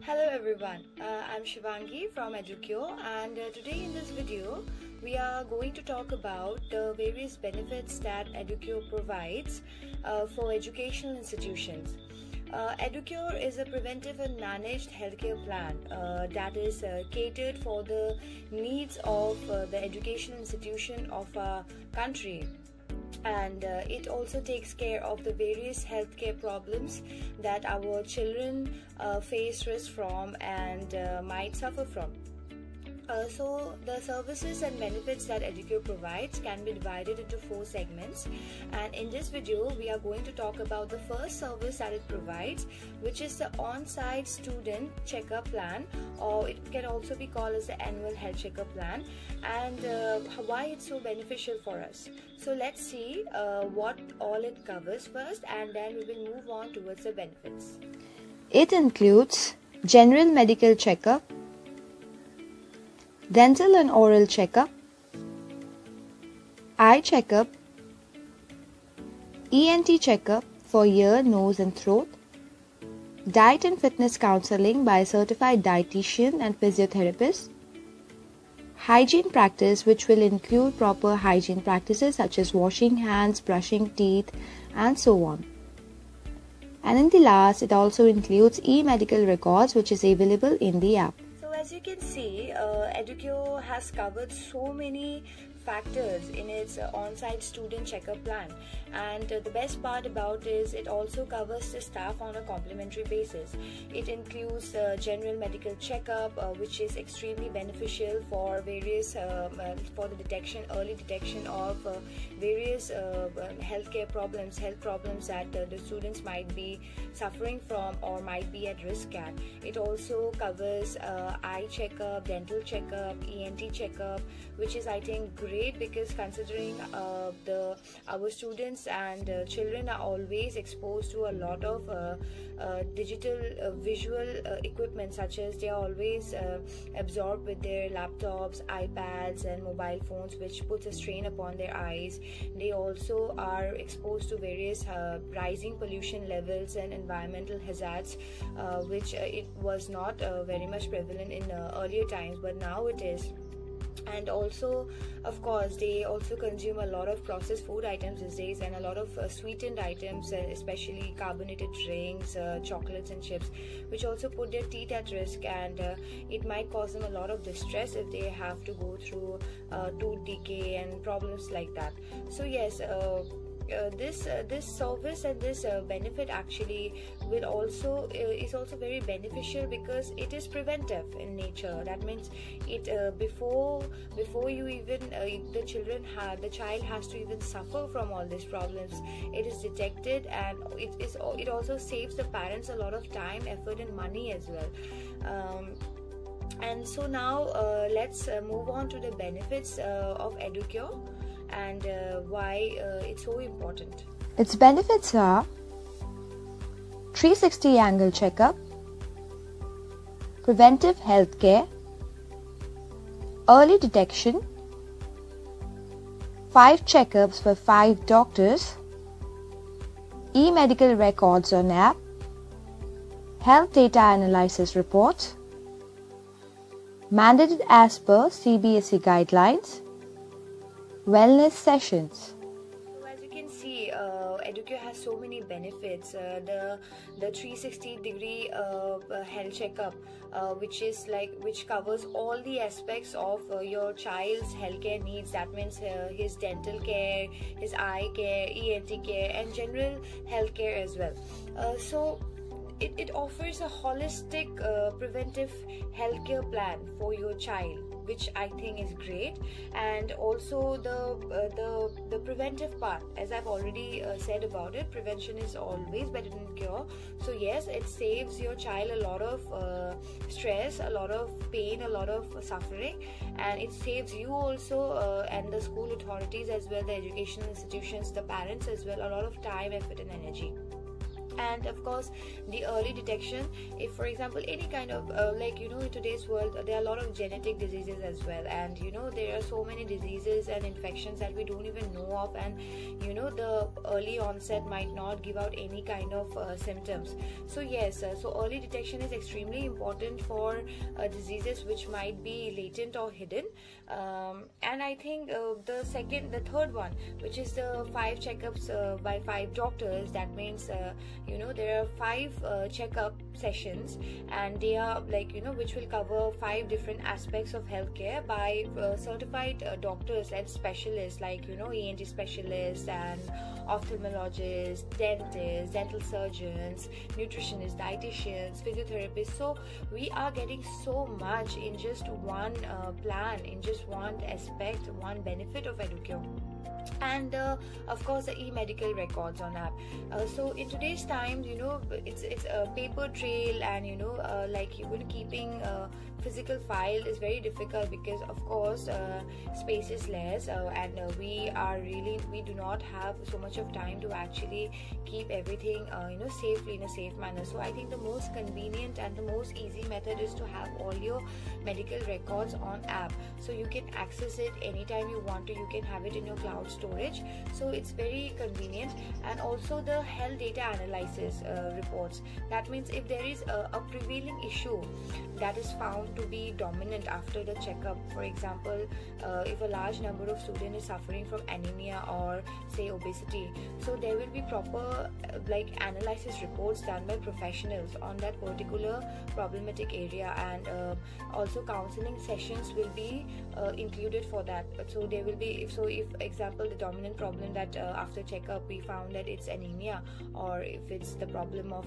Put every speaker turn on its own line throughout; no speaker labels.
Hello everyone, I'm Shivangi from Educure, and today in this video we are going to talk about the various benefits that Educure provides for educational institutions. Educure is a preventive and managed healthcare plan that is catered for the needs of the educational institution of our country, and it also takes care of the various healthcare problems that our children face risk from and might suffer from. So the services and benefits that Educure provides can be divided into 4 segments, and in this video we are going to talk about the first service that it provides, which is the on-site student checkup plan, or it can also be called as the annual health checkup plan, and why it's so beneficial for us. So let's see what all it covers first, and then we will move on towards the benefits.
It includes general medical checkup, dental and oral checkup, eye checkup, ENT checkup for ear, nose and throat, diet and fitness counseling by a certified dietitian and physiotherapist, hygiene practice which will include proper hygiene practices such as washing hands, brushing teeth and so on. And in the last, it also includes e-medical records which is available in the app.
As you can see, Educure has covered so many factors in its on-site student checkup plan, and the best part about is it also covers the staff on a complimentary basis. It includes general medical checkup, which is extremely beneficial for various for the early detection of various health problems that the students might be suffering from or might be at risk at. It also covers eye checkup, dental checkup, ENT checkup, which is, I think, great because considering our students and children are always exposed to a lot of digital visual equipment, such as they are always absorbed with their laptops, iPads and mobile phones, which puts a strain upon their eyes. They also are exposed to various rising pollution levels and environmental hazards, which it was not very much prevalent in earlier times, but now it is. And also, of course, they also consume a lot of processed food items these days and a lot of sweetened items, especially carbonated drinks, chocolates and chips, which also put their teeth at risk, and it might cause them a lot of distress if they have to go through tooth decay and problems like that. So yes, this service and this benefit actually will also is also very beneficial because it is preventive in nature. That means it before you even the child has to even suffer from all these problems, it is detected, and it also saves the parents a lot of time, effort and money as well. And so now let's move on to the benefits of Educure and why it's so important.
Its benefits are 360 angle checkup, preventive health care, early detection, 5 checkups for 5 doctors, e-medical records on app, health data analysis reports, mandated as per CBSE guidelines, wellness sessions.
So as you can see, Educure has so many benefits. The 360-degree health checkup, which covers all the aspects of your child's healthcare needs. That means his dental care, his eye care, ENT care, and general health care as well. So it offers a holistic preventive healthcare plan for your child, which I think is great. And also the preventive part, as I've already said about it, prevention is always better than cure. So yes, it saves your child a lot of stress, a lot of pain, a lot of suffering, and it saves you also and the school authorities as well, the educational institutions, the parents as well, a lot of time, effort and energy. And of course, the early detection, if for example any kind of in today's world there are a lot of genetic diseases as well, and there are so many diseases and infections that we don't even know of, and the early onset might not give out any kind of symptoms. So yes, so early detection is extremely important for diseases which might be latent or hidden. And I think the third one, which is the 5 checkups by 5 doctors, that means there are 5 checkup sessions, and they are which will cover 5 different aspects of healthcare by certified doctors and specialists, like ENT specialists and ophthalmologists, dentists, dental surgeons, nutritionists, dietitians, physiotherapists. So we are getting so much in just one plan, in just one aspect, one benefit of Educure. And of course the e-medical records on app. So in today's time, it's a paper trail, and even keeping physical file is very difficult, because of course space is less, and we do not have so much of time to actually keep everything safely in a safe manner. So I think the most convenient and the most easy method is to have all your medical records on app, so you can access it anytime you want to. You can have it in your cloud storage, so it's very convenient. And also the health data analysis reports. That means if there is a prevailing issue that is found to be dominant after the checkup, for example, if a large number of students is suffering from anemia or say obesity, so there will be proper analysis reports done by professionals on that particular problematic area, and also counseling sessions will be included for that. So there will be, if example the dominant problem that after checkup we found that it's anemia, or if it's the problem of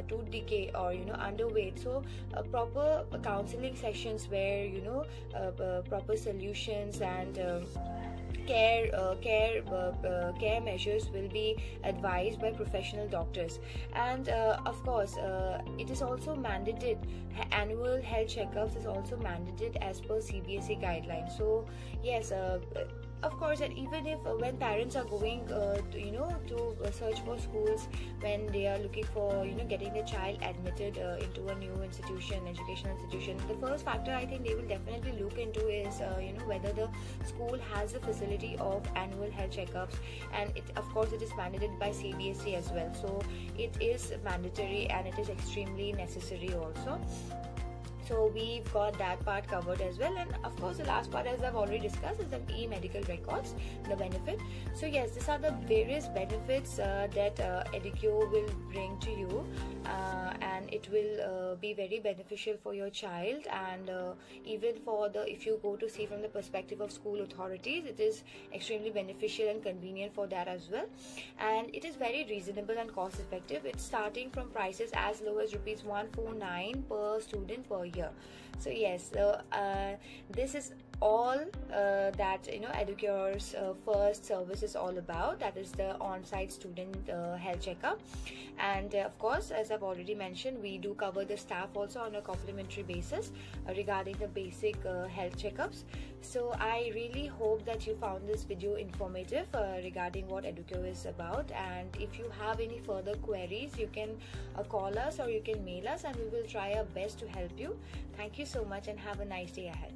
tooth decay or underweight, so proper counseling sessions where proper solutions and care measures will be advised by professional doctors. And of course it is also mandated, annual health checkups is also mandated as per CBSE guidelines. So yes, of course, and even if when parents are going to search for schools, when they are looking for getting the child admitted into a new educational institution, the first factor I think they will definitely look into is whether the school has the facility of annual health checkups. And of course it is mandated by CBSE as well, so it is mandatory and it is extremely necessary also. So we've got that part covered as well. And of course the last part, as I've already discussed, is the e-medical records, the benefit. So yes, these are the various benefits that Educure will bring to you, and it will be very beneficial for your child. And even for if you go to see from the perspective of school authorities, it is extremely beneficial and convenient for that as well. And it is very reasonable and cost effective. It's starting from prices as low as rupees 149 per student per year. So yes, this is all that Educure's first service is all about, that is the on-site student health checkup. And of course, as I've already mentioned, we do cover the staff also on a complimentary basis regarding the basic health checkups. So I really hope that you found this video informative regarding what Educure is about. And if you have any further queries, you can call us or you can mail us, and we will try our best to help you. Thank you so much and have a nice day ahead.